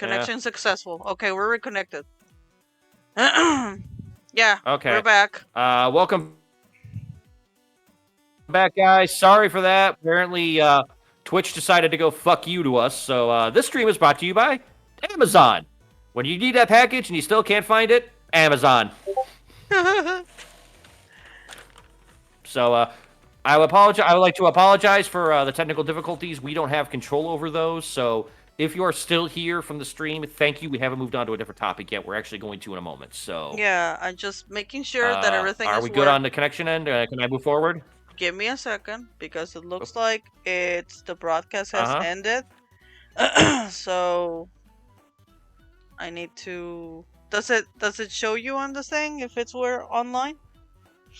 Yeah. Connection successful. Okay, we're reconnected. Yeah, Okay. we're back. Welcome back, guys. Sorry for that. Apparently, Twitch decided to go fuck you to us. So this stream is brought to you by Amazon. When you need that package and you still can't find it, Amazon. So I would like to apologize for the technical difficulties. We don't have control over those. So if you are still here from the stream, thank you. We haven't moved on to a different topic yet. We're actually going to in a moment. So Yeah, I'm just making sure that everything are is we good on working. the connection end? Can I move forward? Give me a second because it looks like the broadcast has Uh-huh. ended. So I need to. Does it show you on the thing if we're online?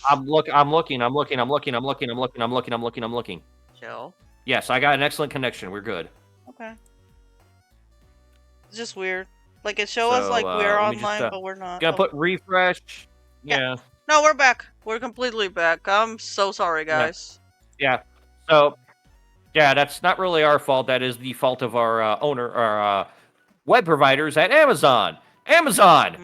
I'm looking. I'm looking. I'm looking. I'm looking. I'm looking. I'm looking. I'm looking. I'm looking. I'm looking. Show. Yes, I got an excellent connection. We're good. Okay. It's just weird. Like it show us So like we're let me just online, but we're not. gonna Oh. put refresh. Yeah. Yeah. No, we're back. We're completely back. I'm so sorry, guys. Yeah. So yeah, that's not really our fault. That is the fault of our our web providers at Amazon. Amazon.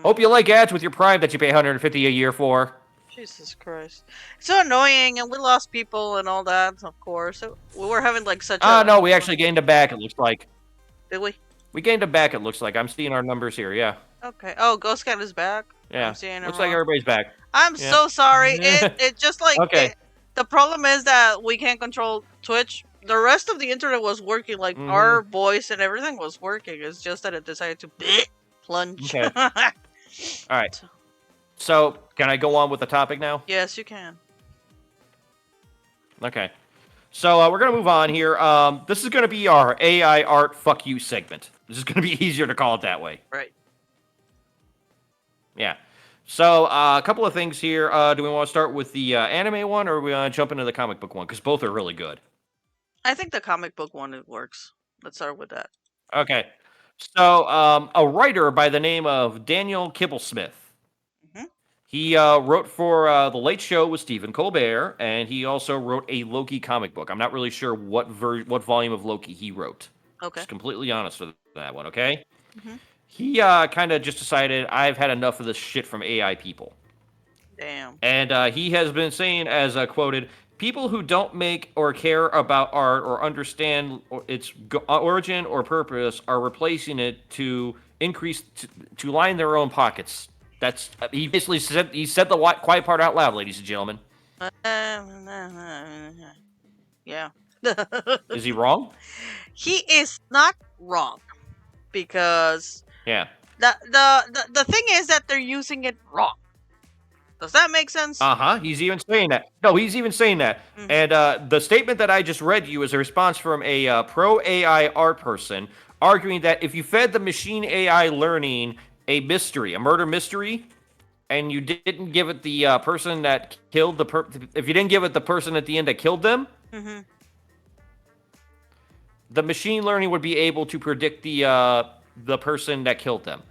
Hope you like ads with your Prime that you pay $150 a year for. Jesus Christ. It's so annoying, and we lost people and all that, of course. We were having like such a... No, we actually gained them back, it looks like. Did we? We gained them back, it looks like. I'm seeing our numbers here, yeah. Okay. Oh, Ghost Cat is back. Yeah. I'm seeing Looks like everybody's back. I'm so sorry. It just like... Okay. The problem is that we can't control Twitch. The rest of the internet was working, like our voice and everything was working. It's just that it decided to plunge. Okay. Alright. So, can I go on with the topic now? Yes, you can. Okay. So, we're going to move on here. This is going to be our AI art fuck you segment. This is going to be easier to call it that way. Right. Yeah. So, a couple of things here. Do we want to start with the anime one, or are we want to jump into the comic book one? Because both are really good. I think the comic book one, it works. Let's start with that. Okay. So, a writer by the name of Daniel Kibblesmith. He wrote for The Late Show with Stephen Colbert, and he also wrote a Loki comic book. I'm not really sure what volume of Loki he wrote. Okay. Just completely honest with that one, okay? He kind of just decided, I've had enough of this shit from AI people. Damn. And he has been saying, as quoted, people who don't make or care about art or understand its origin or purpose are replacing it to increase, to line their own pockets. That's he basically said. He said the quiet part out loud, ladies and gentlemen. Yeah. Is he wrong? He is not wrong, because yeah. The thing is that they're using it wrong. Does that make sense? He's even saying that. No, he's even saying that. And the statement that I just read to you is a response from a pro AI art person arguing that if you fed the machine AI learning a mystery, a murder mystery, and you didn't give it the person that killed if you didn't give it the person at the end that killed them, the machine learning would be able to predict the person that killed them.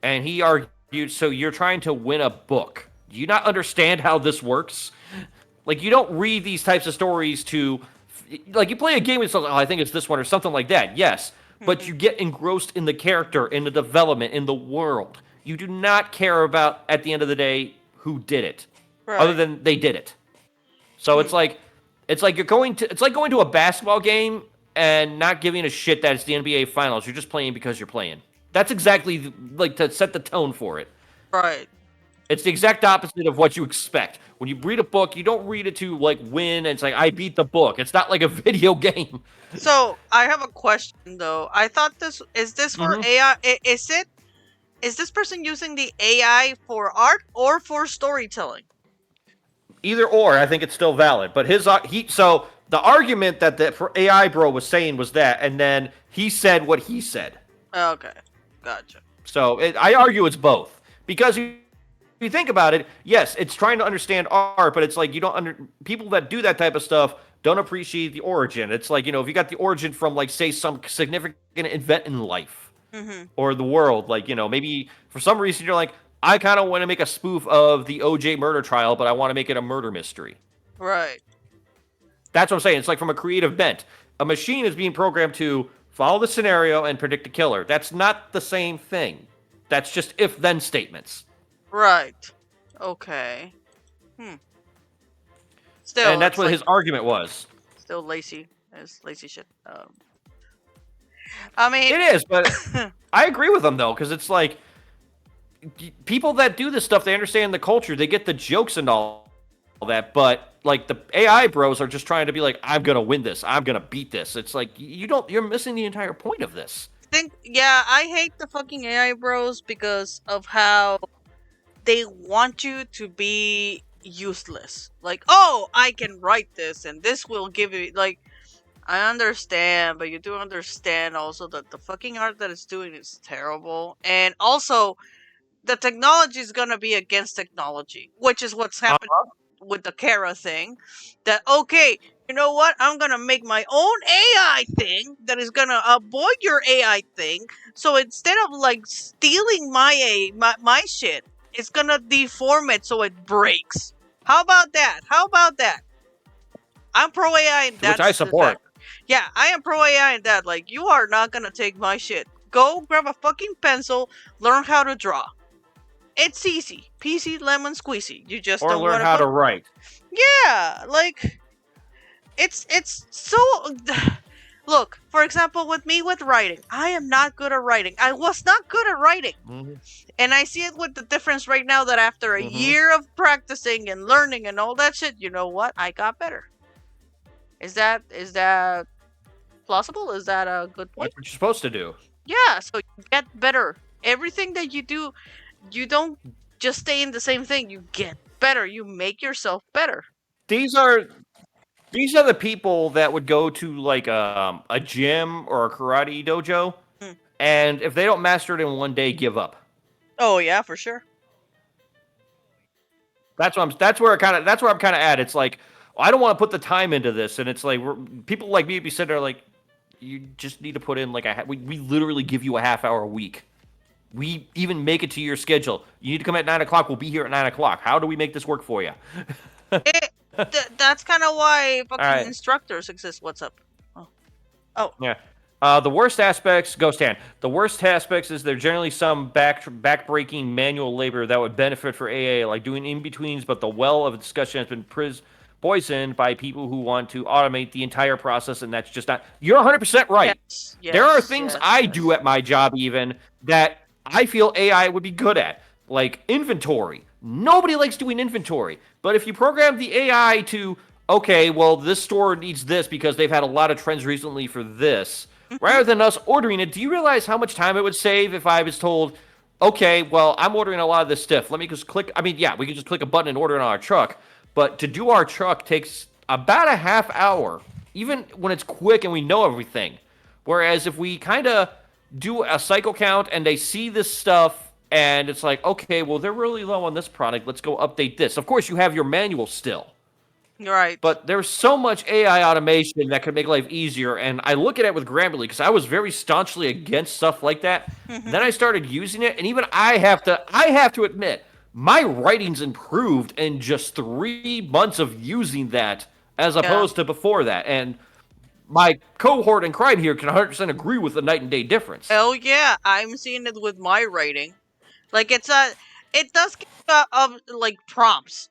And he argued, so you're trying to win a book. Do you not understand how this works? Like, you don't read these types of stories to... Like, you play a game and something, I think it's this one or something like that, yes. But you get engrossed in the character, in the development, in the world. You do not care about, at the end of the day, who did it. Right. Other than they did it. So it's like you're going to... It's like going to a basketball game and not giving a shit that it's the NBA Finals. You're just playing because you're playing. That's exactly, like, to set the tone for it. Right. It's the exact opposite of what you expect. When you read a book, you don't read it to, like, win, and it's like, I beat the book. It's not like a video game. So, I have a question, though. I thought is this for AI? Is this person using the AI for art or for storytelling? Either or, I think it's still valid. But so the argument that the AI bro was saying was that, and then he said what he said. Okay, gotcha. So I argue it's both, because if you think about it, yes, it's trying to understand art, but it's like people that do that type of stuff don't appreciate the origin. It's like, if you got the origin from, like, say, some significant event in life or the world, like, maybe for some reason you're like, I kind of want to make a spoof of the OJ murder trial, but I want to make it a murder mystery. Right. That's what I'm saying. It's like from a creative bent. A machine is being programmed to follow the scenario and predict the killer. That's not the same thing. That's just if-then statements. Right. Okay. Hmm. And Still, that's it's what like his argument was. still lazy. It's lazy shit. I mean, It is, but I agree with him though, because it's like people that do this stuff, they understand the culture, they get the jokes and all that, but like the AI bros are just trying to be like, I'm gonna win this, I'm gonna beat this. It's like you're missing the entire point of this. yeah, I hate the fucking AI bros because of how they want you to be useless. Like, oh, I can write this and this will give you like I understand, but you do understand also that the fucking art that it's doing is terrible. And also the technology is gonna be against technology, which is what's happened with the Kara thing. That okay, you know what? I'm gonna make my own AI thing that is gonna avoid your AI thing. So instead of like stealing my shit, it's gonna deform it so it breaks. How about that? How about that? I'm pro AI in Which that I support. yeah, I am pro AI in that. Like, you are not gonna take my shit. Go grab a fucking pencil, learn how to draw. It's easy, peasy lemon squeezy. You just Or don't learn want to how to write. Yeah, like it's so. Look, for example, with me with writing, I am not good at writing. I was not good at writing, and I see it with the difference right now that after a year of practicing and learning and all that shit, you know what? I got better. Is that plausible? Is that a good point? That's what you're supposed to do. Yeah, so you get better. Everything that you do, you don't just stay in the same thing. You get better. You make yourself better. These are the people that would go to like a gym or a karate dojo, Mm. and if they don't master it in one day, give up. Oh yeah, for sure. That's where I'm kind of at. It's like I don't want to put the time into this, and it's like people like me be sitting there like, you just need to put in like we literally give you a half hour a week. We even make it to your schedule. You need to come at 9 o'clock. We'll be here at 9 o'clock. How do we make this work for you? That's kind of why All fucking right. instructors exist. What's up? Oh. Yeah. The worst aspects, Ghost Hand. The worst aspects is there generally some backbreaking manual labor that would benefit for AA, like doing in betweens, but the well of discussion has been poisoned by people who want to automate the entire process, and that's just not. You're 100% right. Yes, There are things I do at my job even that I feel AI would be good at, like inventory. Nobody likes doing inventory, but if you program the AI to, okay, well, this store needs this because they've had a lot of trends recently for this, rather than us ordering it, do you realize how much time it would save if I was told, okay, well, I'm ordering a lot of this stuff. Let me just click. I mean, yeah, we can just click a button and order it on our truck, but to do our truck takes about a half hour, even when it's quick and we know everything. Whereas if we kind of do a cycle count and they see this stuff and it's like, okay, well, they're really low on this product. Let's go update this. Of course, you have your manual still. Right. But there's so much AI automation that could make life easier, and I look at it with Grammarly because I was very staunchly against stuff like that. Then I started using it, and even I have to admit, my writing's improved in just 3 months of using that as opposed to before that. And my cohort in crime here can 100% agree with the night and day difference. Hell yeah, I'm seeing it with my writing. Like it does give like prompts.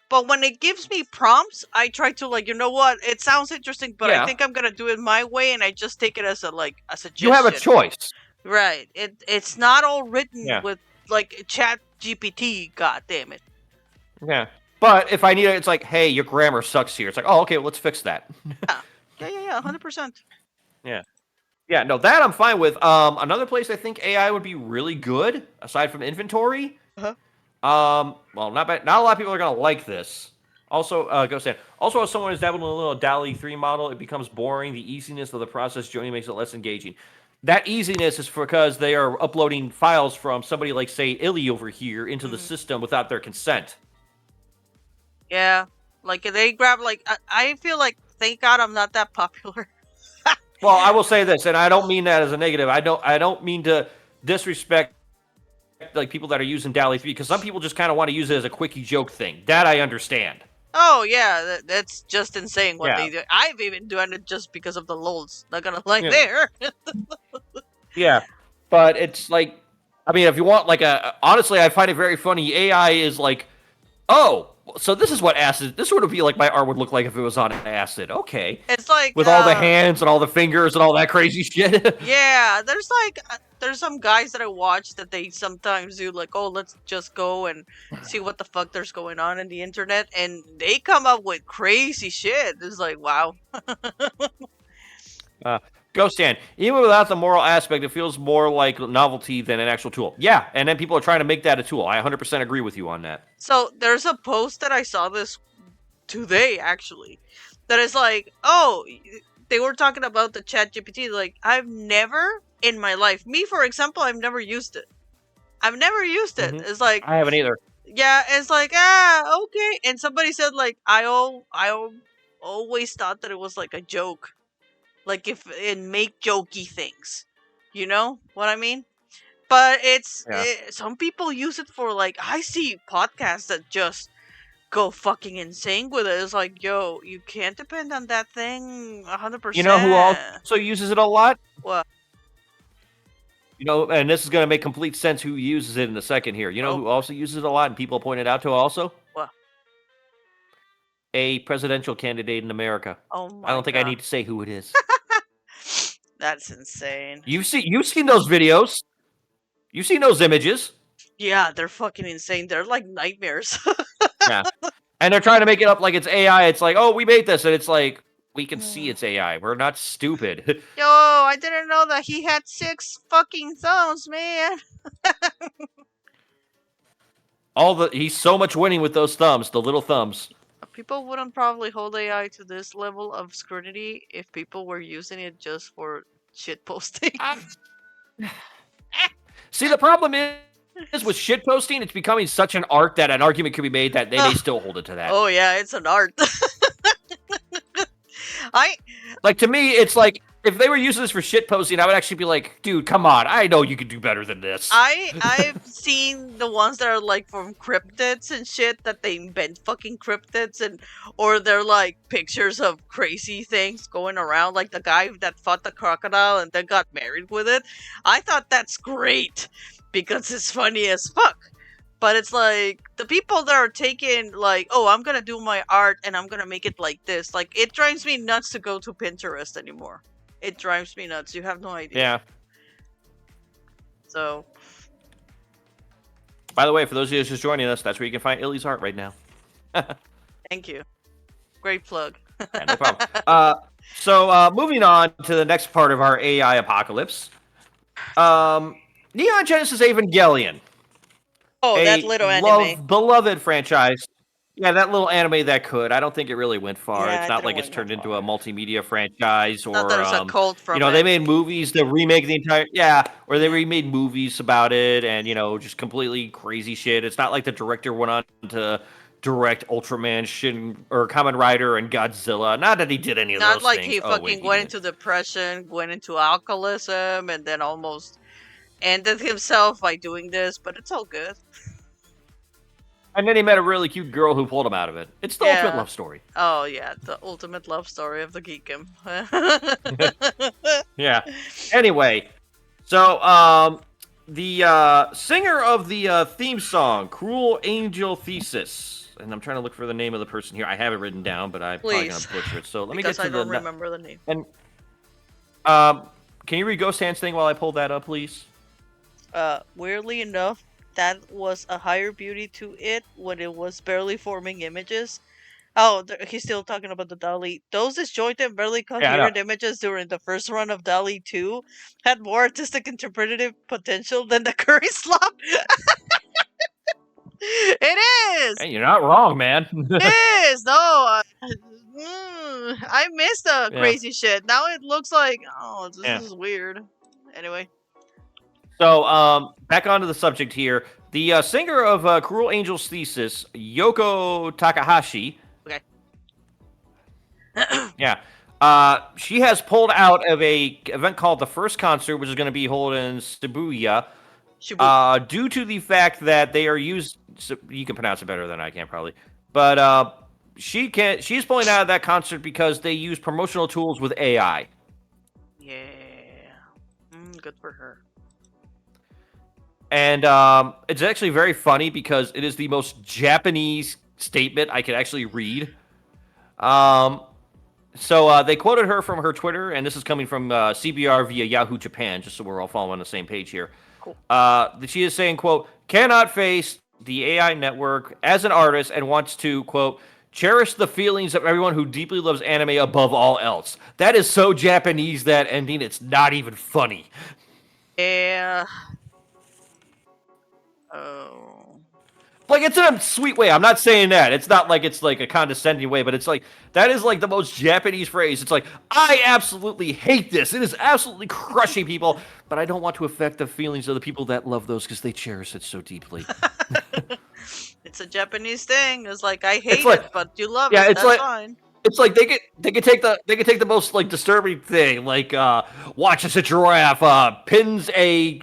But when it gives me prompts, I try to like, you know what? It sounds interesting, but I think I'm gonna do it my way, and I just take it as a suggestion. You have a choice, right? It's not all written with like Chat GPT. God damn it. Yeah, but if I need it, it's like, hey, your grammar sucks here. It's like, oh, okay, well, let's fix that. Yeah, 100%. Yeah. Yeah, no, that I'm fine with. Another place I think AI would be really good, aside from inventory. Well, not a lot of people are gonna like this. Also, go say. Also, as someone who's dabbled in a little DALL-E 3 model, it becomes boring. The easiness of the process generally makes it less engaging. That easiness is because they are uploading files from somebody like, say, Illy over here into the system without their consent. Yeah, like they grab like I feel like thank God I'm not that popular. Well, I will say this, and I don't mean that as a negative. I don't mean to disrespect like people that are using DALL-E 3 because some people just kind of want to use it as a quickie joke thing. That I understand. Oh yeah, that's just insane what Yeah, they do. I've even done it just because of the lulz. Not gonna lie yeah, there. yeah. But it's like, I mean, if you want like honestly, I find it very funny. AI is like, oh, so this is what acid. This would be like my art would look like if it was on acid. Okay, It's like with all the hands and all the fingers and all that crazy shit. yeah, there's like there's some guys that I watch that they sometimes do like, oh, let's just go and see what the fuck there's going on in the internet, and they come up with crazy shit. It's like, wow. Uh, Ghost Hand. Even without the moral aspect, it feels more like novelty than an actual tool. Yeah, and then people are trying to make that a tool. I 100% agree with you on that. So there's a post that I saw this today actually, that is like, oh, they were talking about the Chat GPT. Like, I've never in my life, me for example, I've never used it. I've never used it. Hmm. It's like, I haven't either. yeah, it's like, okay. And somebody said like, always thought that it was like a joke, like if it make jokey things, you know what I mean? But Yeah. some people use it for like, I see podcasts that just go fucking insane with it. It's like, yo, you can't depend on that thing You know who 100%. also uses it a lot? What? You know, and this is going to make complete sense who uses it in a second here. You know Oh, who also uses it a lot and people pointed out to also? what? A presidential candidate in America. Oh I my don't think I god. need to say who it is. That's insane. You've seen those videos. You've seen those images. Yeah, they're fucking insane. They're like nightmares. Yeah. And they're trying to make it up like it's AI. It's like, oh, we made this, and it's like we can see Yo, it's AI. We're not stupid. I didn't know that he had 6 fucking thumbs, man. He's so much winning with those thumbs, the little thumbs. People wouldn't probably hold AI to this level of scrutiny if people were using it just for shit posting. Uh, See, the problem is with shit posting, it's becoming such an art that an argument could be made that they may still hold it to that. Oh yeah, it's an art. I Like to me, it's like if they were using this for shit posting, I would actually be like, dude, come on, I know you could do better than this. I've seen the ones that are like from cryptids and shit, that they invent fucking cryptids, and or they're like pictures of crazy things going around, like the guy that fought the crocodile and then got married with it. I thought that's great because it's funny as fuck. But it's like the people that are taking like, oh, I'm gonna do my art and I'm gonna make it like this. Like, it drives me nuts to go to Pinterest anymore. It drives me nuts. You have no idea. Yeah. So By the way, for those of you just joining us, that's where you can find Illy's art right now. thank you. Great plug. Yeah, no problem. So moving on to the next part of our AI apocalypse. Neon Genesis Evangelion, Oh, that a little anime. beloved franchise. Yeah, that little anime that could. I don't think it really went far. Yeah, It's it not didn't like it's went that turned into a far. multimedia franchise Not or, there's a cult from they it. made movies to remake the entire, yeah, or they remade movies about it and, just completely crazy shit. It's not like the director went on to direct Ultraman, Shin, or Kamen Rider and Godzilla. Not that he did any of Not those like things. he Oh, wait, fucking he went did. into depression, went into alcoholism, and then almost ended himself by doing this, but it's all good. And then he met a really cute girl who pulled him out of it. It's the ultimate Yeah. love story. Oh yeah, the ultimate love story of the geekum. Yeah. Anyway, so the singer of the theme song, "Cruel Angel Thesis," and I'm trying to look for the name of the person here. I have it written down, but I'm probably gonna Please, butcher it. So let me get because I to the don't remember the name. and um. Can you read Ghost Hand's thing while I pull that up, please? Weirdly enough, that was a higher beauty to it when it was barely forming images. Oh, he's still talking about the DALI. Those disjointed, barely Yeah, I know. coherent images during the first run of DALI 2 had more artistic interpretative potential than the curry slop. It is! Hey, you're not wrong, man. It is! No! I missed the Yeah, crazy shit. Now it looks like, oh, this yeah. is weird. Anyway. So, back onto the subject here. The singer of "Cruel Angel's Thesis," Yoko Takahashi. Okay. Yeah. She has pulled out of a event called the First Concert, which is going to be held in Shibuya, Shibuya. due to the fact that they are used. You can pronounce it better than I can, probably. But She's pulling out of that concert because they use promotional tools with AI. Yeah. Good for her. And it's actually very funny because it is the most Japanese statement I could actually read. Um, so they quoted her from her Twitter, and this is coming from CBR via Yahoo Japan, just so we're all following on the same page here. Cool. She is saying, quote, cannot face the AI network as an artist and wants to, quote, cherish the feelings of everyone who deeply loves anime above all else. That is so Japanese, that ending, it's not even funny. Yeah. Oh. Like, it's in a sweet way. I'm not saying that. It's not like it's like a condescending way, but it's like, that is like the most Japanese phrase. It's like, I absolutely hate this. It is absolutely crushing people, but I don't want to affect the feelings of the people that love those because they cherish it so deeply. It's a Japanese thing. It's like, I It's hate like, it, but you love yeah, it. it's That's like, fine. it's like they could take the most like disturbing thing, like watches a giraffe pins a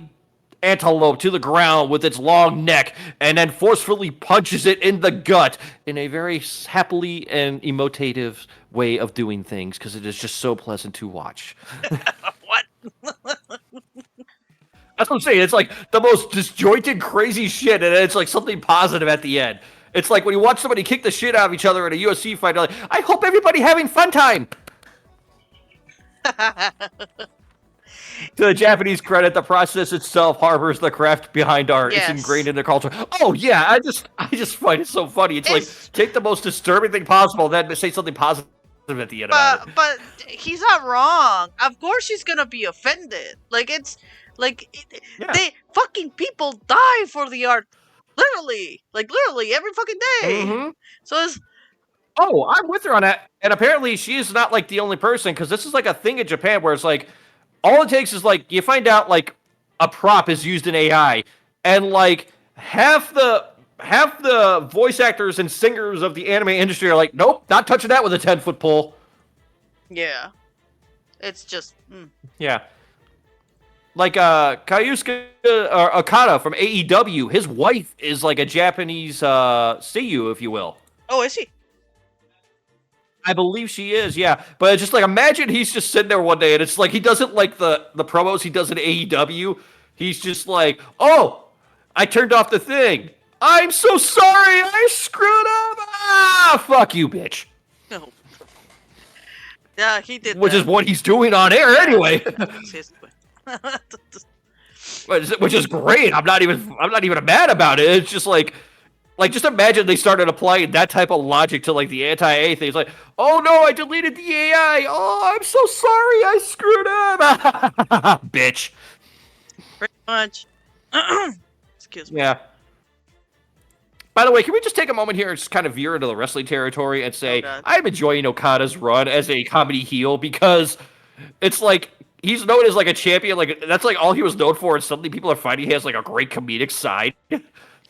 antelope to the ground with its long neck and then forcefully punches it in the gut in a very happily and emotive way of doing things because it is just so pleasant to watch. What? That's what I'm saying. It's like the most disjointed, crazy shit, and it's like something positive at the end. It's like when you watch somebody kick the shit out of each other in a UFC fight, you're like, I hope everybody having fun time. To the Japanese credit, the process itself harbors the craft behind art. It's ingrained Yes. in their culture. Oh yeah, I just find it so funny. It's like It's take the most disturbing thing possible, then say something positive at the end about it. but he's not wrong. Of course she's gonna be offended. Like it's like Yeah. they fucking people die for the art. Literally every fucking day. Mm-hmm. So it's Oh, I'm with her on that. And apparently, she is not like the only person because this is like a thing in Japan where it's like all it takes is like you find out like a prop is used in AI, and like half the voice actors and singers of the anime industry are like, nope, not touching that with a 10-foot pole. yeah. It's just Yeah. Like Kayusuke Okada from AEW, his wife is like a Japanese seiyuu, if you will. Oh, I see. I believe she is, yeah. But it's just like imagine he's just sitting there one day and it's like he doesn't like the promos he does in AEW. He's just like, oh, I turned off the thing. I'm so sorry, I screwed up. Ah, fuck you, bitch. No. Yeah, he did Which that. is what he's doing on air anyway. That's his way. Which is great. I'm not even mad about it. It's just like just imagine they started applying that type of logic to like the anti-A thing. It's like, oh no, I deleted the AI. Oh, I'm so sorry, I screwed up. Bitch. Pretty much. Excuse me. Yeah. By the way, can we just take a moment here and just kind of veer into the wrestling territory and say God. I'm enjoying Okada's run as a comedy heel because it's like he's known as like a champion, like that's like all he was known for, and suddenly people are finding he has like a great comedic side.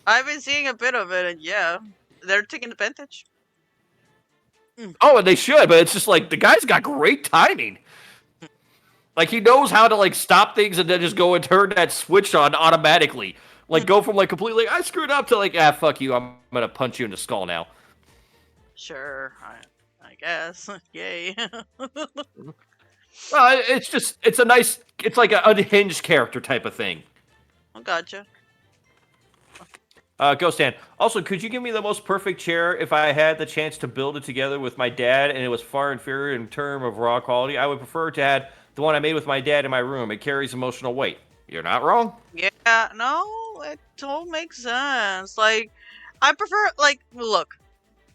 I've been seeing a bit of it, and yeah, they're taking advantage. Oh, and they should, but it's just like the guy's got great timing. Like he knows how to like stop things and then just go and turn that switch on automatically. Like go from like completely I screwed up to like fuck you, I'm gonna punch you in the skull now. Sure, I guess. Yay. Well, it's like an unhinged character type of thing. I gotcha. Ghost Dan. Also, could you give me the most perfect chair if I had the chance to build it together with my dad and it was far inferior in terms of raw quality? I would prefer to have the one I made with my dad in my room. It carries emotional weight. You're not wrong. Yeah, no, it all makes sense. Like, I prefer, like, look,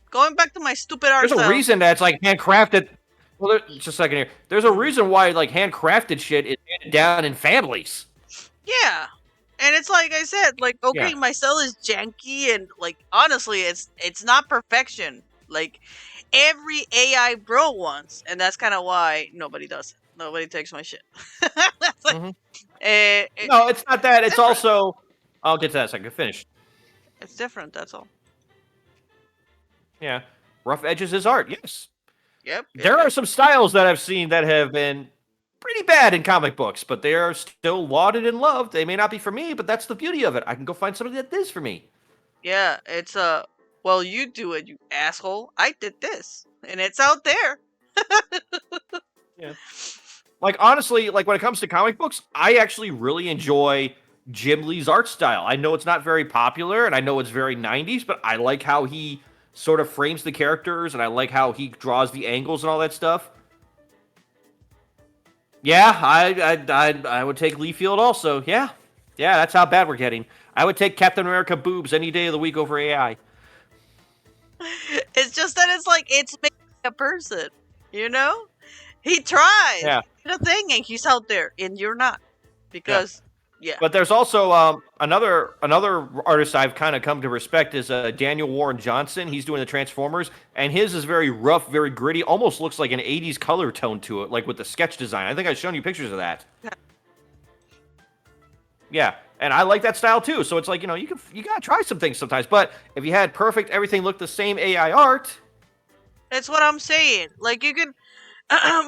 going back to my stupid art There's a style. reason that's like handcrafted. Well, just a second here. There's a reason why like handcrafted shit is handed down in families. Yeah. And it's like I said, like, okay, Yeah. my cell is janky and like honestly it's not perfection. Like every AI bro wants, and that's kinda why nobody does it. Nobody takes my shit. That's like, Mhm. it, No, it's not that. It's different. also. I'll get to that in a second. Finish. It's different, that's all. Yeah. Rough edges is art. Yes. Yep. There are some styles that I've seen that have been pretty bad in comic books, but they are still lauded and loved. They may not be for me, but that's the beauty of it. I can go find somebody that is for me. Yeah, it's Well, you do it, you asshole. I did this, and it's out there. Yeah. Like, honestly, like when it comes to comic books, I actually really enjoy Jim Lee's art style. I know it's not very popular and I know it's very 90s, but I like how he sort of frames the characters and I like how he draws the angles and all that stuff. Yeah, I would take Lee Field also. Yeah. Yeah, that's how bad we're getting. I would take Captain America boobs any day of the week over AI. It's just that it's like it's making a person, you know? He tries. Yeah. He did a thing and he's out there and you're not. Yeah. Because yeah. But there's also another artist I've kind of come to respect is Daniel Warren Johnson. He's doing the Transformers, and his is very rough, very gritty. Almost looks like an '80s color tone to it, like with the sketch design. I think I've shown you pictures of that. Yeah, and I like that style too. So it's like you gotta try some things sometimes. But if you had perfect everything looked the same AI art, That's what I'm saying. Like you can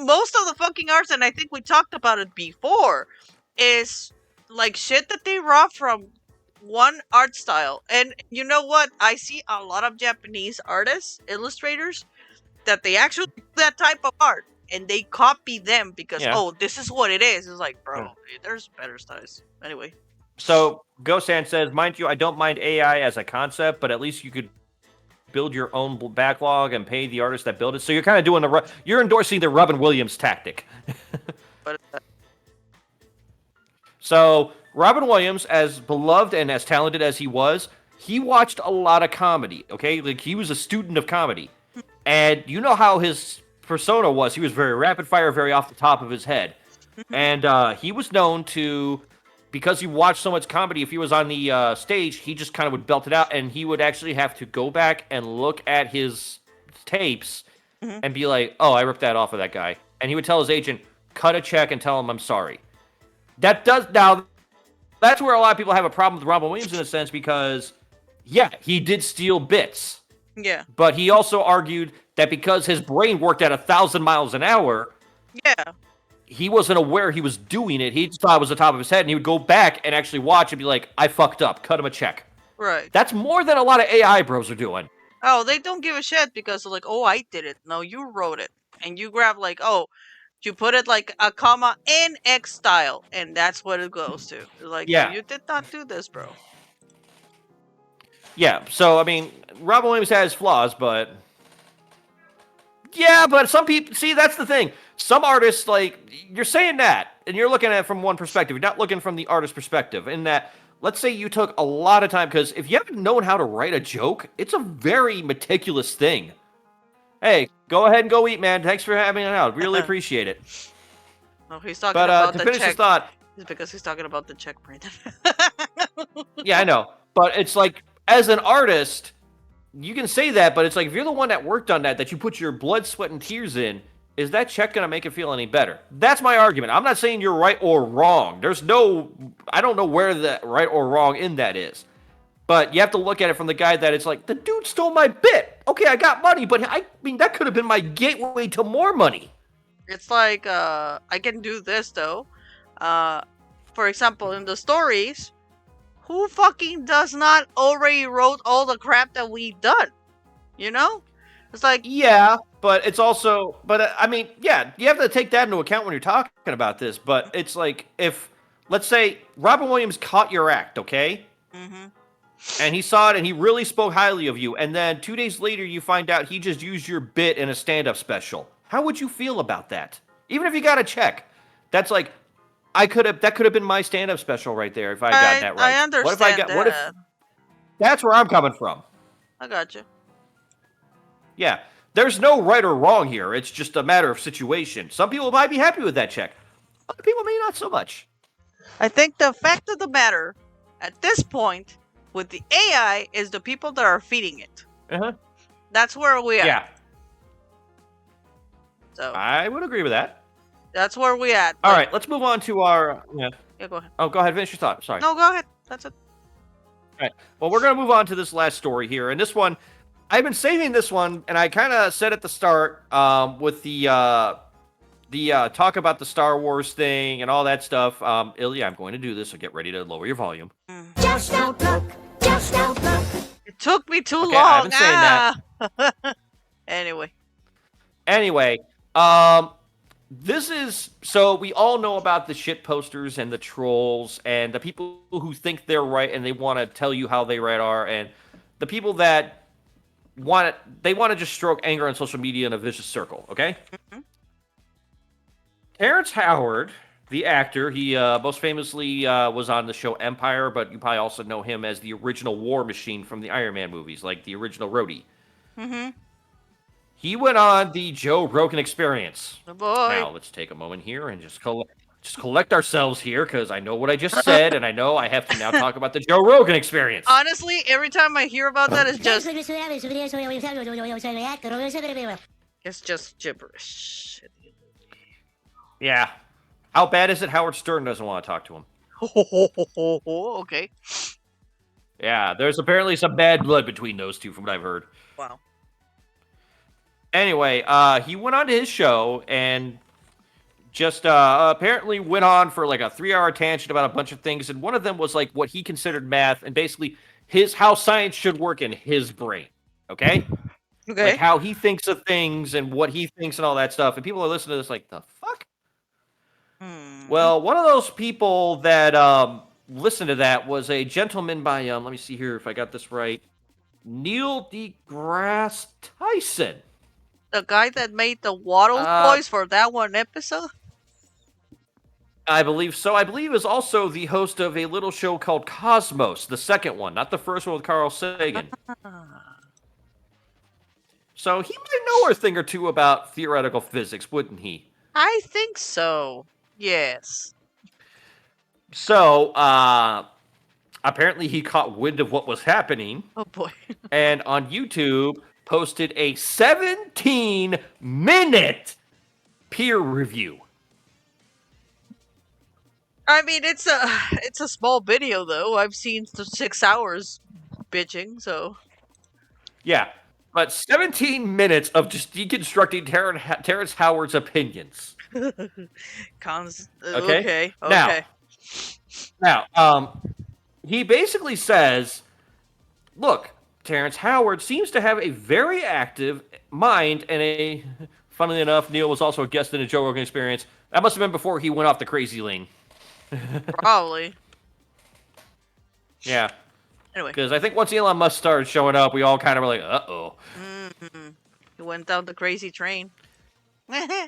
most of the fucking arts, and I think we talked about it before, is like shit that they rob from one art style. And you know what? I see a lot of Japanese artists, illustrators, that they actually do that type of art and they copy them because yeah. oh, this is what it is. It's like, bro, Yeah. there's better styles. Anyway. So Gosan says, mind you, I don't mind AI as a concept, but at least you could build your own backlog and pay the artists that build it. So you're kind of doing you're endorsing the Robin Williams tactic. But So Robin Williams, as beloved and as talented as he watched a lot of comedy. Okay, like he was a student of comedy, and you know how his persona was. He was very rapid fire, very off the top of his head, and he was known to. Because he watched so much comedy, if he was on the stage, he just kind of would belt it out, and he would actually have to go back and look at his tapes Mhm. and be like, "Oh, I ripped that off of that guy," and he would tell his agent, "Cut a check and tell him I'm sorry." That does now. That's where a lot of people have a problem with Robin Williams in a sense because, yeah, he did steal bits, Yeah. but he also argued that because his brain worked at 1,000 miles an hour, Yeah. he wasn't aware he was doing it. He just thought it was the top of his head, and he would go back and actually watch and be like, "I fucked up. Cut him a check." Right. That's more than a lot of AI bros are doing. Oh, they don't give a shit because they're like, oh, I did it. No, you wrote it. And you grab like, oh, you put it like a comma in X style, and that's what it goes to. It's like, no, Yeah. you did not do this, bro. Yeah, so, I mean, Robin Williams has flaws, but... Yeah, but some people... See, that's the thing. Some artists, like, you're saying that, and you're looking at it from one perspective. You're not looking from the artist's perspective. In that, let's say you took a lot of time, because if you haven't known how to write a joke, it's a very meticulous thing. Hey, go ahead and go eat, man. Thanks for having it out. Really appreciate it. No, he's talking But about to the finish check. this thought... It's because he's talking about the check, Brandon. Yeah, I know. But it's like, as an artist, you can say that, but it's like, if you're the one that worked on that you put your blood, sweat, and tears in, is that check going to make it feel any better? That's my argument. I'm not saying you're right or wrong. I don't know where the right or wrong in that is. But you have to look at it from the guy that it's like, the dude stole my bit. Okay, I got money, but I mean, that could have been my gateway to more money. It's like, I can do this, though. For example, in the stories, who fucking does not already wrote all the crap that we done? You know? It's like, Yeah, but it's also, I mean, yeah, you have to take that into account when you're talking about this. But it's like, if, let's say, Robin Williams caught your act, okay? mm-hmm. And he saw it and he really spoke highly of you. And then 2 days later, you find out he just used your bit in a stand up special. How would you feel about that? Even if you got a check, that's like, that could have been my stand up special right there if I got that right. I understand What if, that's where I'm coming from. I got you. Yeah. There's no right or wrong here. It's just a matter of situation. Some people might be happy with that check. Other people may not so much. I think the fact of the matter, at this point, with the AI, is the people that are feeding it. Uh-huh. That's where we are. Yeah. So I would agree with that. that's where we at. All right, let's move on to our... Yeah, go ahead. Oh, go ahead. Finish your thought. Sorry. No, go ahead. That's it. All right. Well, we're going to move on to this last story here. And this one, I've been saving this one, and I kind of said at the start with the talk about the Star Wars thing and all that stuff. Ilya, I'm going to do this, so get ready to lower your volume. Just don't look, just don't look. It took me too Okay, I've long. been saying that. Anyway. Anyway, um, this is so we all know about the shit posters and the trolls and the people who think they're right and they want to tell you how they right are, and the people that want to just stroke anger on social media in a vicious circle. Okay, Mhm. Terrence Howard, the actor, he most famously was on the show Empire, but you probably also know him as the original War Machine from the Iron Man movies, like the original Rhodey. Mhm. He went on the Joe Rogan Experience. Oh boy. Now let's take a moment here and just collect ourselves here, because I know what I just said, and I know I have to now talk about the Joe Rogan Experience. Honestly, every time I hear about that, it's just gibberish. Yeah. How bad is it? Howard Stern doesn't want to talk to him. Okay. Yeah, there's apparently some bad blood between those two, from what I've heard. Wow. Anyway, he went on to his show and just apparently went on for like a 3-hour tangent about a bunch of things, and one of them was like what he considered math and basically how science should work in his brain. Okay? Okay. Like how he thinks of things and what he thinks and all that stuff. And people are listening to this like, the fuck? Well, one of those people that listened to that was a gentleman by, let me see here if I got this right, Neil deGrasse Tyson. The guy that made the Waddle toys for that one episode? I believe so. I believe is also the host of a little show called Cosmos, the second one, not the first one with Carl Sagan. So he might know a thing or two about theoretical physics, wouldn't he? I think so. Yes. So, apparently he caught wind of what was happening. Oh boy. And on YouTube posted a 17-minute peer review. I mean, it's a small video though. I've seen 6 hours bitching, so. Yeah, but 17 minutes of just deconstructing Terrence Howard's opinions. Okay. Now, he basically says, look, Terrence Howard seems to have a very active mind and funnily enough, Neil was also a guest in a Joe Rogan Experience. That must have been before he went off the crazy lane. Probably. Yeah. Anyway. Because I think once Elon Musk started showing up, we all kind of were like, uh-oh. Mm-hmm. He went down the crazy train.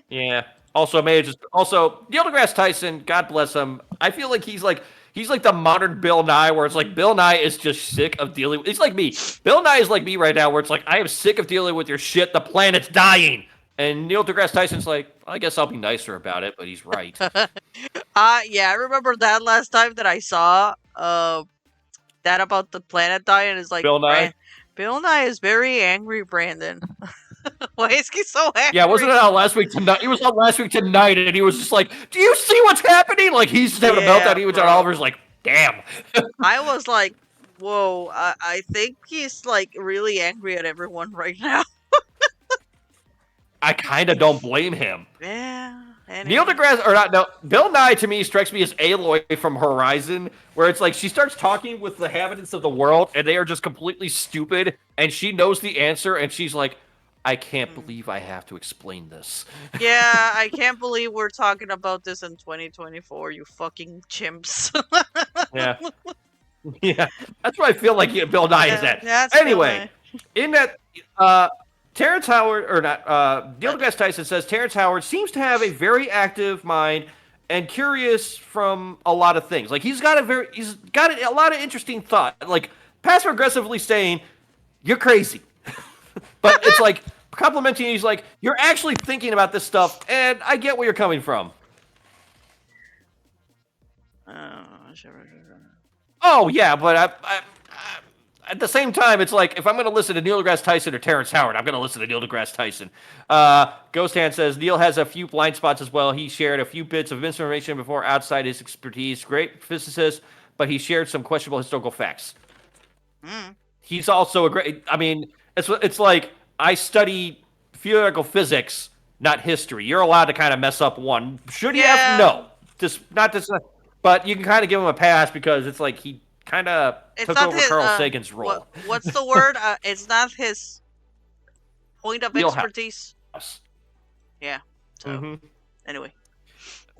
Yeah. Also, Neil deGrasse Tyson, God bless him. I feel like he's like the modern Bill Nye, where it's like Bill Nye is just sick of dealing with. It's like me. Bill Nye is like me right now, where it's like I am sick of dealing with your shit. The planet's dying. And Neil deGrasse Tyson's like, I guess I'll be nicer about it, but he's right. Yeah, I remember that last time that I saw that about the planet dying is like Bill Nye. Bill Nye is very angry, Brandon. Why is he so angry? Yeah, wasn't it out last week tonight? He was on last week tonight, and he was just like, "Do you see what's happening?" Like he's just having a meltdown. He was on Oliver's like, "Damn." I was like, "Whoa!" I think he's like really angry at everyone right now. I kind of don't blame him. Yeah. Anyway. Neil deGrasse, or not? No, Bill Nye to me strikes me as Aloy from Horizon, where it's like she starts talking with the inhabitants of the world, and they are just completely stupid, and she knows the answer, and she's like, I can't believe I have to explain this. Yeah, I can't believe we're talking about this in 2024, you fucking chimps. Yeah. Yeah. That's what I feel like Bill Nye is at. Anyway, in that, Terrence Howard, or not, Neil deGrasse Tyson says Terrence Howard seems to have a very active mind and curious from a lot of things. Like, he's got a lot of interesting thought. Like, passive aggressively saying, you're crazy. But it's like complimenting. He's like, you're actually thinking about this stuff, and I get where you're coming from. Oh yeah, but at the same time, it's like if I'm going to listen to Neil deGrasse Tyson or Terrence Howard, I'm going to listen to Neil deGrasse Tyson. Ghost Hand says Neil has a few blind spots as well. He shared a few bits of misinformation before outside his expertise. Great physicist, but he shared some questionable historical facts. He's also a great. I mean. It's like I study theoretical physics, not history. You're allowed to kind of mess up one. Should he have? No. But you can kind of give him a pass because it's like he kind of It's took not over his Carl Sagan's role. what's the word? It's not his point of Wheelhouse. expertise. Yeah. So hmm anyway.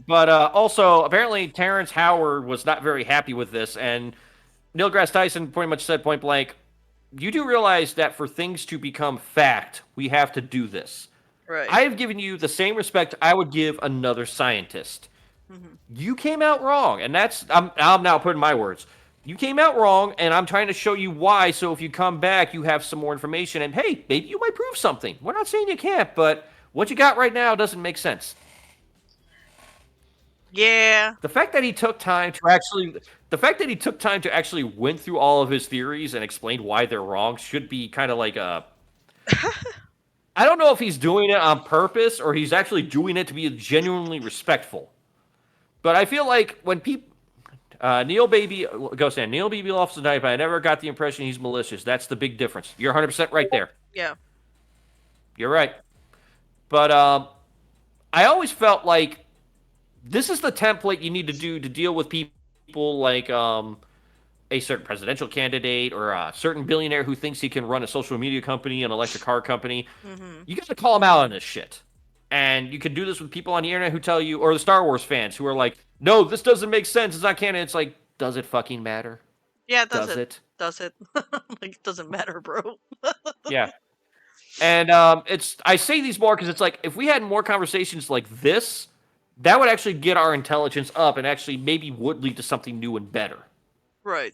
But also, apparently, Terrence Howard was not very happy with this, and Neil deGrasse Tyson pretty much said point blank, "You do realize that for things to become fact, we have to do this. Right. I have given you the same respect I would give another scientist. Hmm. You came out wrong, and I'm now putting my words. You came out wrong, and I'm trying to show you why. So if you come back, you have some more information, and hey, maybe you might prove something. We're not saying you can't, but what you got right now doesn't make sense." Yeah. The fact that he took time to actually, the fact that he took time to actually went through all of his theories and explained why they're wrong should be kind of like a. I don't know if he's doing it on purpose or he's actually doing it to be genuinely respectful. But I feel like when people, Neil Baby, Ghost and Neil Baby loves the knife, but I never got the impression he's malicious. That's the big difference. You're 100% right there. Yeah. You're right. But I always felt like this is the template you need to do to deal with people like a certain presidential candidate or a certain billionaire who thinks he can run a social media company, an electric car company. Hmm. You got to call them out on this shit. And you can do this with people on the internet who tell you, or the Star Wars fans who are like, no, this doesn't make sense. It's not canon. It's like, does it fucking matter? Yeah, does Does it? it? Does it? Like it doesn't matter, bro. Yeah. And I say these more because it's like, if we had more conversations like this, that would actually get our intelligence up and actually maybe would lead to something new and better. Right.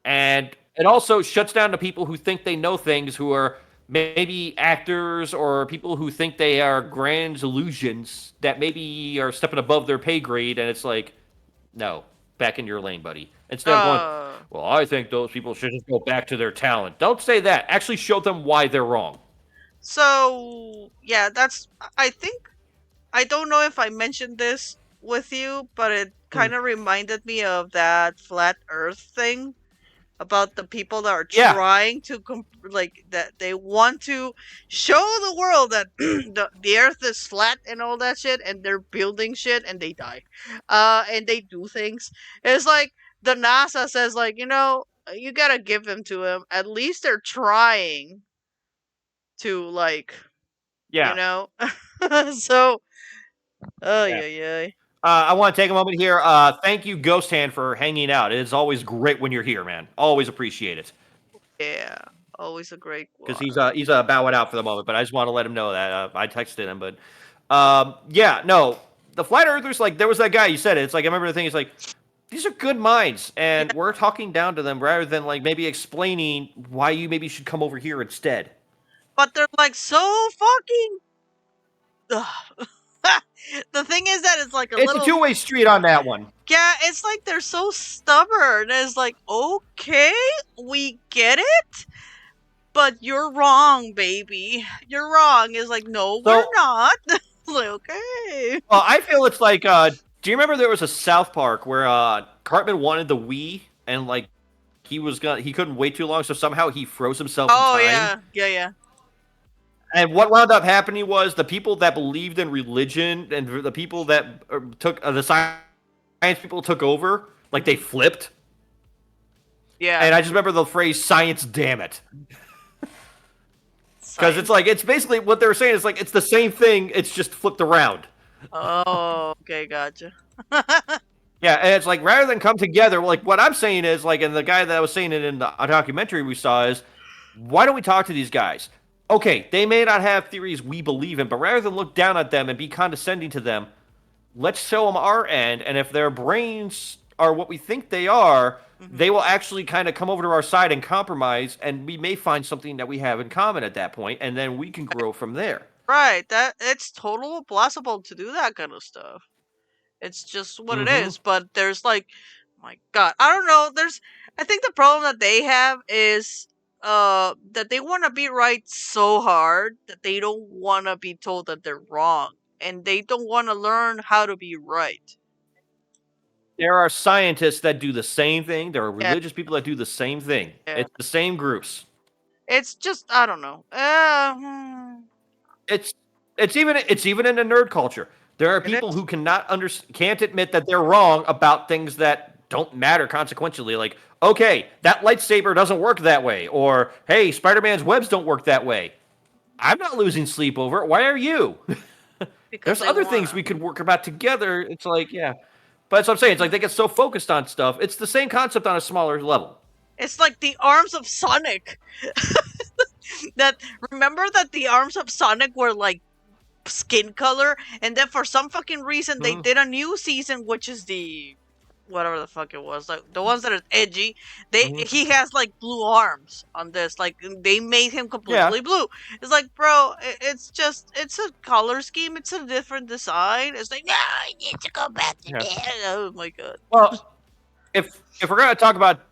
And it also shuts down the people who think they know things, who are maybe actors or people who think they are grand illusions that maybe are stepping above their pay grade. And it's like, no, back in your lane, buddy. Instead of going, Uh well, I think those people should just go back to their talent. Don't say that. Actually show them why they're wrong. so yeah, that's I think I don't know if I mentioned this with you, but it Hmm. kind of reminded me of that flat earth thing about the people that are Yeah. trying to like that they want to show the world that the earth is flat and all that shit, and they're building shit and they die and they do things. It's like the NASA says, like, you gotta give them to him, at least they're trying to, like, you Yeah. know so oh Yeah. yeah, yeah. I want to take a moment here. Thank you, Ghost Hand, for hanging out. It is always great when you're here, man. Always appreciate it. Yeah, always a great Because one. he's bowing out for the moment. But I just want to let him know that I texted him. But yeah, no, the flat earthers, like there was that guy. You said it. It's like I remember the thing. It's like these are good minds, and Yeah, we're talking down to them rather than like maybe explaining why you maybe should come over here instead. but they're like so fucking ugh. The thing is that it's like a It's a little, two-way street on that one. yeah, it's like they're so stubborn. It's like, okay, we get it, but you're wrong, baby. You're wrong. It's like, no, we're So not. Like, okay. I feel it's like do you remember there was a South Park where Cartman wanted the Wii and like he couldn't wait too long, so somehow he froze himself in Oh time. yeah, yeah, yeah. And what wound up happening was the people that believed in religion and the people that took the science people took over, like they flipped. Yeah. And I just remember the phrase "science, damn it," because it's Science. like it's basically what they were saying. It's like it's the same thing. It's just flipped around. Oh, okay, gotcha. Yeah, and it's like rather than come together, like what I'm saying is like, and the guy that was saying it in the documentary we saw is, why don't we talk to these guys? Okay, they may not have theories we believe in, but rather than look down at them and be condescending to them, let's show them our end. And if their brains are what we think they are, Hmm. they will actually kind of come over to our side and compromise, and we may find something that we have in common at that point, and then we can grow from there. Right. That it's total plausible to do that kind of stuff. It's just what it Mm-hmm. is. But there's like, my God, I don't know. I think the problem that they have is that they want to be right so hard that they don't want to be told that they're wrong, and they don't want to learn how to be right. There are scientists that do the same thing. There are Yeah, religious people that do the same thing. yeah. It's the same groups. It's just, I don't know. It's it's even in the nerd culture. There are It people is. who can't admit that they're wrong about things that don't matter consequentially. Like, okay, that lightsaber doesn't work that way, or hey, Spider-Man's webs don't work that way. I'm not losing sleep over it. Why are you? because There's they other things wanna. we could work about together. It's like, yeah. But that's what I'm saying. It's like they get so focused on stuff. It's the same concept on a smaller level. It's like the arms of Sonic. That remember that the arms of Sonic were like skin color, and then for some fucking reason they Mm-hmm. did a new season, which is the whatever the fuck it was, like the ones that are edgy. They Mm-hmm. he has like blue arms on this, like they made him Yeah. completely blue. It's like, bro, it's just it's a color scheme, it's a different design. It's like, no, I need to go back to Yeah. that. Oh my god. Well, if we're gonna talk about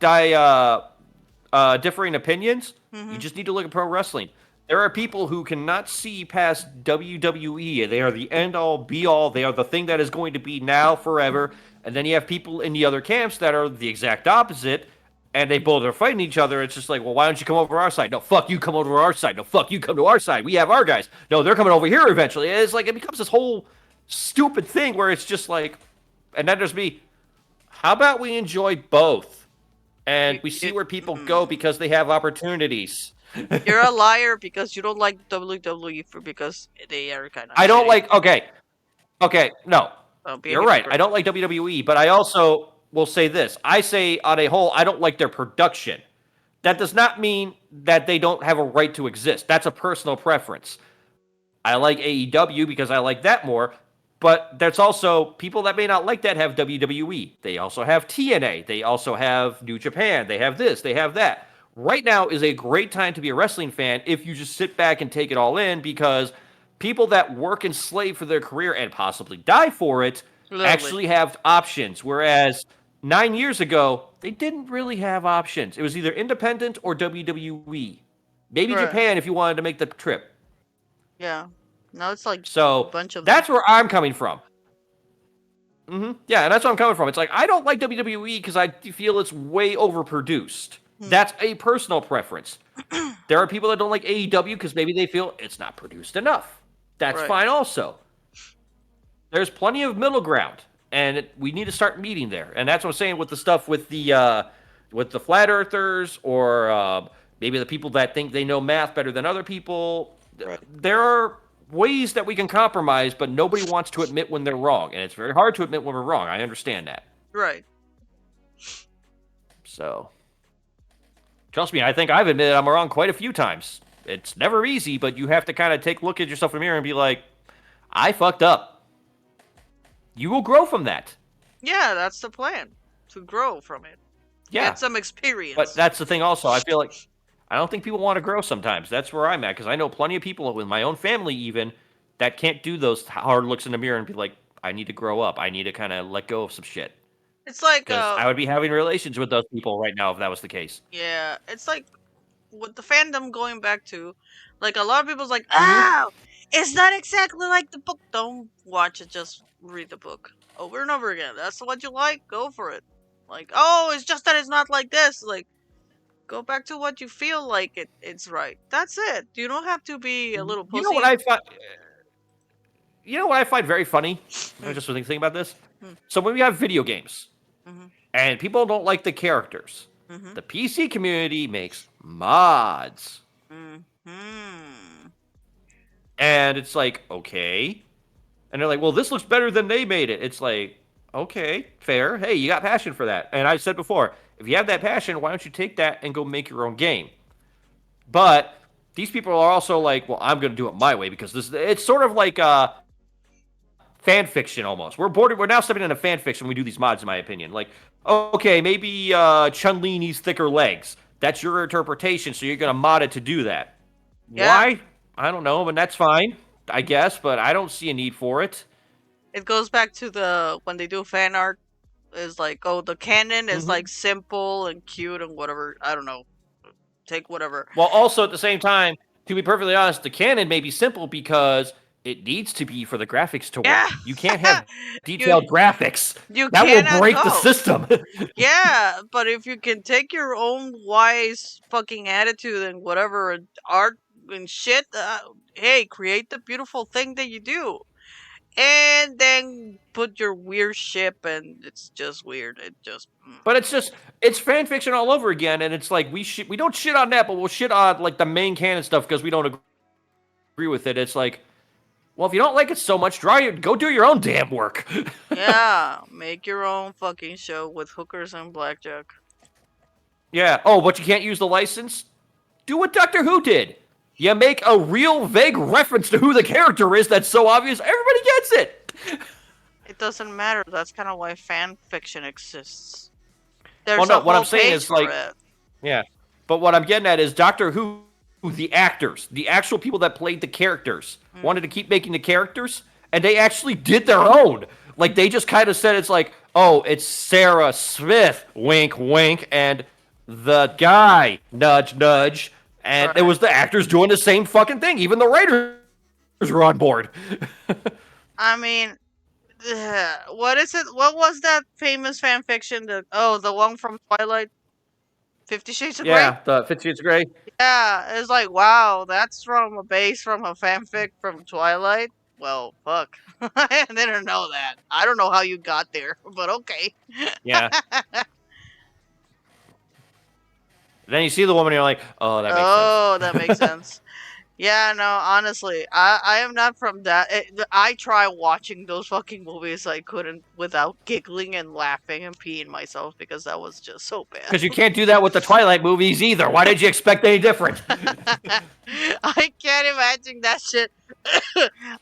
differing opinions, you Mm-hmm. just need to look at pro wrestling. There are people who cannot see past WWE. They are the end all be all. They are the thing that is going to be now forever. And then you have people in the other camps that are the exact opposite, and they both are fighting each other. It's just like, well, why don't you come over to our side? No, fuck you, come over to our side. No, fuck you, come to our side. We have our guys. No, they're coming over here eventually. It's like it becomes this whole stupid thing where it's just like, and then there's me. How about we enjoy both? And we see where people go because they have opportunities. You're a liar because you don't like WWE for because they are kind of I don't shitty. like, okay, no, Don't be a you're right. hypocrite. I don't like WWE, but I also will say this. I say, on a whole, I don't like their production. That does not mean that they don't have a right to exist. That's a personal preference. I like AEW because I like that more, but there's also people that may not like that have WWE. They also have TNA. They also have New Japan. They have this. They have that. Right now is a great time to be a wrestling fan if you just sit back and take it all in because people that work and slave for their career and possibly die for it Literally. actually have options. Whereas 9 years ago, they didn't really have options. It was either independent or WWE. Maybe Right. Japan if you wanted to make the trip. Yeah. Now it's like a So bunch of them. that's where I'm coming from. Yeah, and that's where I'm coming from. It's like I don't like WWE because I feel it's way overproduced. Hmm. That's a personal preference. There are people that don't like AEW because maybe they feel it's not produced enough. That's Right. fine also. There's plenty of middle ground, and we need to start meeting there. And that's what I'm saying with the stuff with the flat earthers or maybe the people that think they know math better than other people. Right. There are ways that we can compromise, but nobody wants to admit when they're wrong, and it's very hard to admit when we're wrong. I understand that. Right. So, trust me, I think I've admitted I'm wrong quite a few times. It's never easy, but you have to kind of take a look at yourself in the mirror and be like, I fucked up. You will grow from that. Yeah, that's the plan. To grow from it. Yeah. Get some But experience. that's the thing also. I feel like I don't think people want to grow sometimes. That's where I'm at because I know plenty of people with my own family even that can't do those hard looks in the mirror and be like, I need to grow up. I need to kind of let go of some shit. It's like Because I would be having relations with those people right now if that was the case. yeah, it's like with the fandom going back to like a lot of people's like, Mm-hmm. oh, it's not exactly like the book. Don't watch it, just read the book over and over again. That's what you like, go for it. Like, oh, it's just that it's not like this. Like, go back to what you feel like it's right. That's it. You don't have to be a little You know what pussy. I find? You know what I find very funny? I Mm, just was thinking about this. mm, So when we have video games mhm, and people don't like the characters, mhm, the PC community makes mods. mhm. And it's like, okay. And they're like, well, this looks better than they made it. It's like, okay, fair. Hey, you got passion for that. And I said before, if you have that passion, why don't you take that and go make your own game? But these people are also like, well, I'm going to do it my way because this it's sort of like fan fiction almost. We're now stepping into fan fiction when we do these mods, in my opinion. Like, okay, maybe Chun Li needs thicker legs. That's your interpretation, so you're going to mod it to do that. Yeah, Why? I don't know, and that's fine, I guess, but I don't see a need for it. it goes back to the when they do fan art is like, oh, the canon is hmm like simple and cute and whatever. I don't know. Take whatever. Well, also at the same time, to be perfectly honest, the canon may be simple because it needs to be for the graphics to Yeah, work. You can't have you detailed graphics. you That will cannot break the go. system. Yeah, but if you can take your own wise fucking attitude and whatever and art and shit, hey, create the beautiful thing that you do. and then put your weird ship, and it's just weird. It just But it's fan fiction all over again, and it's like we don't shit on that, but we'll shit on like the main canon stuff because we don't agree with it. It's like, well, if you don't like it so much, go do your own damn work. yeah, make your own fucking show with hookers and blackjack. Yeah. Oh, but you can't use the license? Do what Doctor Who did. You make a real vague reference to who the character is that's so obvious everybody gets it. It doesn't matter. That's kind of why fan fiction exists. There's Well, no, a what I'm whole saying page is for like, it. yeah. But what I'm getting at is Doctor Who, the actors, the actual people that played the characters, wanted to keep making the characters, and they actually did their own. Like, they just kind of said it's like, oh, it's Sarah Smith, wink, wink, and the guy, nudge, nudge. And it Right. was the actors doing the same fucking thing. Even the writers were on board. I mean, what is it? What was that famous fan fiction? The one from Twilight, 50 Shades of Grey. Yeah, the 50 Shades of Grey. Yeah, it's like wow, that's from a base from a fanfic from Twilight. Well, fuck, I didn't know that. I don't know how you got there, but okay. Yeah. Then you see the woman, and you're like, oh, that makes sense. Oh, that makes sense. Yeah, no, honestly, I am not from that. I try watching those fucking movies. I couldn't without giggling and laughing and peeing myself because that was just so bad. Because you can't do that with the Twilight movies either. Why did you expect any different? I can't imagine that shit.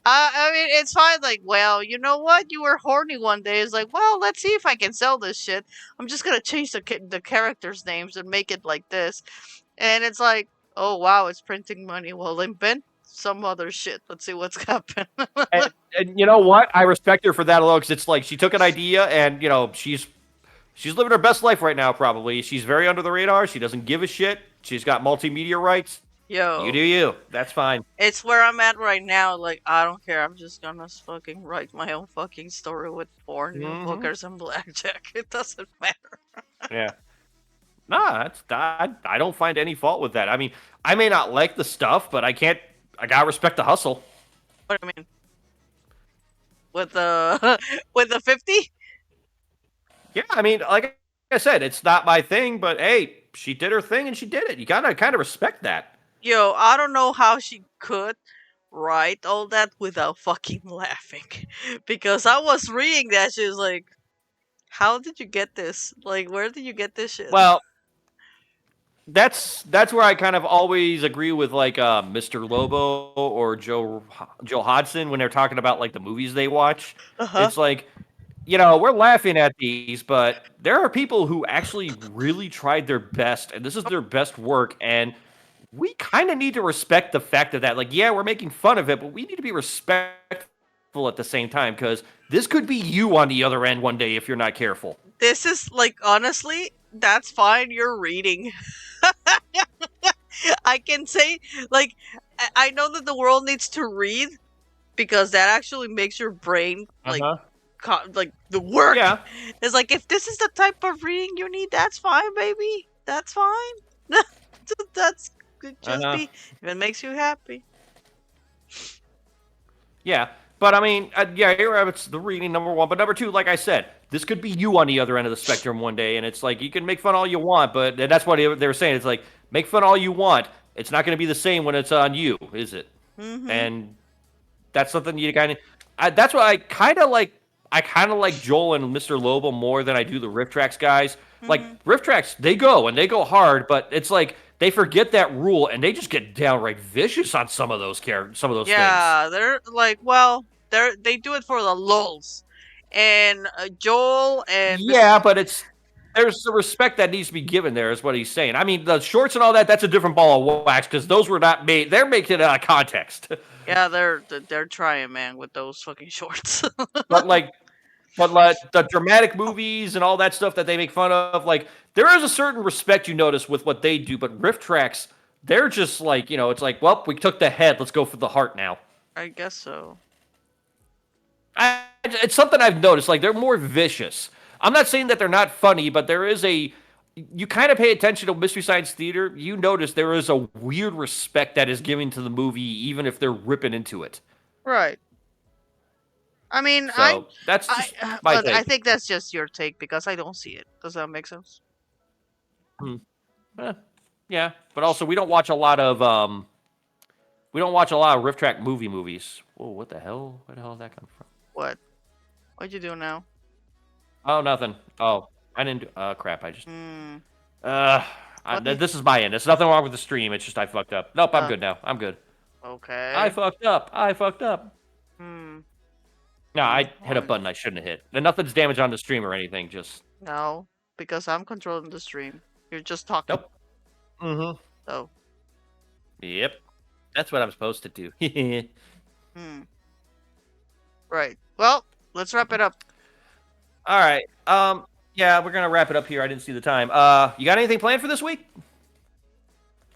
I mean, it's fine. Like, well, you know what? You were horny one day. It's like, well, let's see if I can sell this shit. I'm just gonna change the characters' names and make it like this. And it's like, oh wow, it's printing money. Well, invent some other shit. Let's see what's happening. And you know what? I respect her for that alone because it's like she took an idea and she's living her best life right now. Probably she's very under the radar. She doesn't give a shit. She's got multimedia rights. You Yo, do you. That's fine. it's where I'm at right now. Like, I don't care. I'm just gonna fucking write my own fucking story with porn, Hmm. hookers, and blackjack. It doesn't matter. Yeah. Nah, I don't find any fault with that. I mean, I may not like the stuff, but I can't. I gotta respect the hustle. What do you mean? With the with the 50? Yeah, I mean, like I said, it's not my thing, but hey, she did her thing and she did it. You gotta kind of respect that. Yo, I don't know how she could write all that without fucking laughing. Because I was reading that, she was like, how did you get this? Like, where did you get this shit? Well, that's where I kind of always agree with like Mr. Lobo or Joe Hodson when they're talking about like the movies they watch. Uh huh. It's like, we're laughing at these, but there are people who actually really tried their best, and this is their best work, and we kind of need to respect the fact of that. Like, yeah, we're making fun of it, but we need to be respectful at the same time because this could be you on the other end one day if you're not careful. This is like, honestly, that's fine. You're reading. I can say, like, I know that the world needs to read because that actually makes your brain, Uh like, huh. like the work. Yeah. It's like, if this is the type of reading you need, that's fine, baby. That's fine. That's could Uh just huh. be if it makes you happy. Yeah, but I mean, yeah, it's the reading number one, but number two, like I said, this could be you on the other end of the spectrum one day, and it's like you can make fun all you want, but and that's what they were saying. It's like make fun all you want, it's not going to be the same when it's on you, is it? Mm-hmm. And that's something you kind of. That's why I kind of like. I kind of like Joel and Mr. Lobo more than I do the Rift Tracks guys. Like Mm-hmm. Rift Tracks, they go and they go hard, but it's like they forget that rule and they just get downright vicious on some of those some of those things. Yeah, they're like, well, they do it for the lulz, and Joel and Mr. Yeah, but there's the respect that needs to be given there, is what he's saying. I mean, the shorts and all that, that's a different ball of wax because those were not made. They're making it out of context. Yeah, they're trying, man, with those fucking shorts. but like, but like the dramatic movies and all that stuff that they make fun of, like there is a certain respect you notice with what they do. But riff tracks, they're just like it's like, well, we took the head, let's go for the heart now. I guess so. It's something I've noticed. Like they're more vicious. I'm not saying that they're not funny, but there is a. You kind of pay attention to Mystery Science Theater. You notice there is a weird respect that is given to the movie, even if they're ripping into it. Right. I mean, So that's I, just my but I take. think that's just your take because I don't see it. Does that make sense? Hmm. Eh, yeah, but also we don't watch a lot of Rift Track movies. Whoa, what the hell? Where the hell did that come from? What? What you do now? Oh, nothing. Oh, I didn't do. Crap. I just. Hmm. Uh, What? this is my end. There's nothing wrong with the stream. It's just I fucked up. Nope, I'm good now. I'm good. I Okay. fucked up. I fucked up. Hmm. No, I hit a Well, button I shouldn't have hit. And nothing's damaged on the stream or anything. Just no, because I'm controlling the stream. You're just talking. nope. Mm-hmm. So, Yep. That's what I'm supposed to do. hmm. Right. Well, let's wrap it up. All right. Yeah, we're gonna wrap it up here. I didn't see the time. You got anything planned for this week?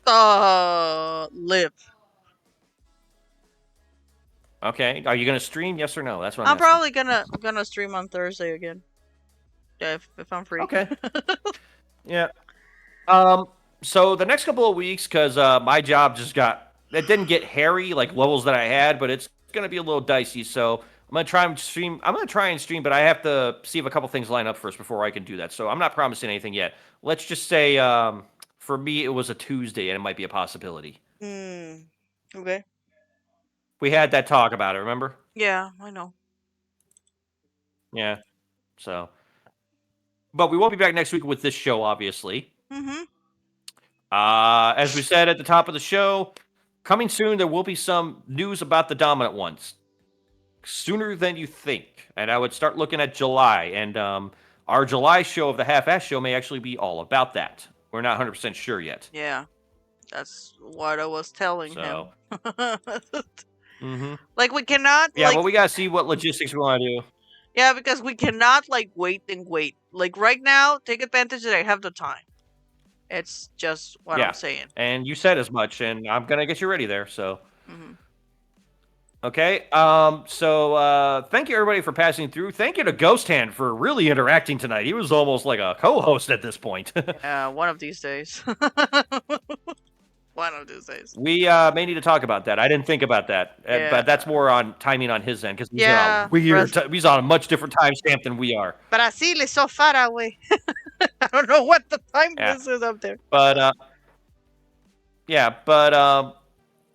Live. Okay. Are you gonna stream? Yes or no? That's what I'm I'm asking. probably gonna stream on Thursday again. Yeah, if I'm free. Okay. Yeah. Um. So the next couple of weeks, because my job just got it didn't get hairy like levels that I had, but it's gonna be a little dicey. So I'm gonna try and stream. I'm gonna try and stream, but I have to see if a couple things line up first before I can do that. So I'm not promising anything yet. Let's just say, for me, it was a Tuesday, and it might be a possibility. Hmm. Okay. We had that talk about it. Remember? Yeah, I know. Yeah. So, but we won't be back next week with this show, obviously. Mm-hmm. As we said at the top of the show, coming soon, there will be some news about the dominant ones sooner than you think. And I would start looking at July. And our July show of the Half Ass Show may actually be all about that. We're not 100% sure yet. Yeah, that's what I was telling So, him. mm-hmm. Like we cannot Yeah, like well, we got to see what logistics we want to do. yeah, because we cannot like wait and wait. Like right now, take advantage that I have the time. It's just what I'm Yeah. saying. And you said as much, and I'm going to get you ready there. So, Hmm. okay. So thank you everybody for passing through. Thank you to Ghost Hand for really interacting tonight. He was almost like a co-host at this point. Yeah, one of these days. One of these days. We may need to talk about that. I didn't think about that, Yeah. but that's more on timing on his end because he's on a Yeah. weird. He's on a much different timestamp than we are. Brazil is so far away. I don't know what the time Yeah, this is up there. but yeah, but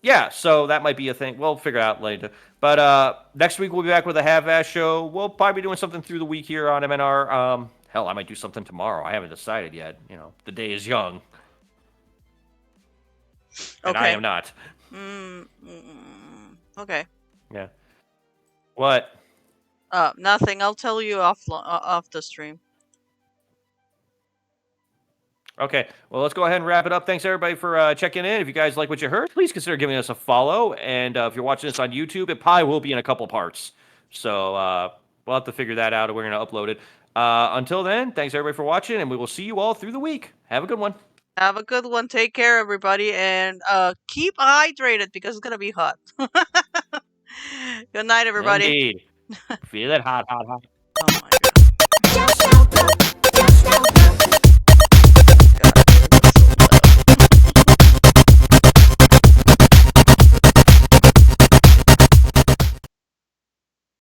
yeah. So that might be a thing. We'll figure out later. But next week we'll be back with a half-ass show. We'll probably be doing something through the week here on MNR. Hell, I might do something tomorrow. I haven't decided yet. You know, the day is young, and I Okay. am not. Okay. Yeah. What? Nothing. I'll tell you off the stream. Okay, well, let's go ahead and wrap it up. Thanks, everybody, for checking in. If you guys like what you heard, please consider giving us a follow. And if you're watching this on YouTube, it probably will be in a couple parts. So we'll have to figure that out, and we're going to upload it. Until then, thanks, everybody, for watching, and we will see you all through the week. Have a good one. Have a good one. Take care, everybody, and keep hydrated because it's gonna be hot. Good night, everybody. Indeed. Feel it hot, hot, hot. Oh my.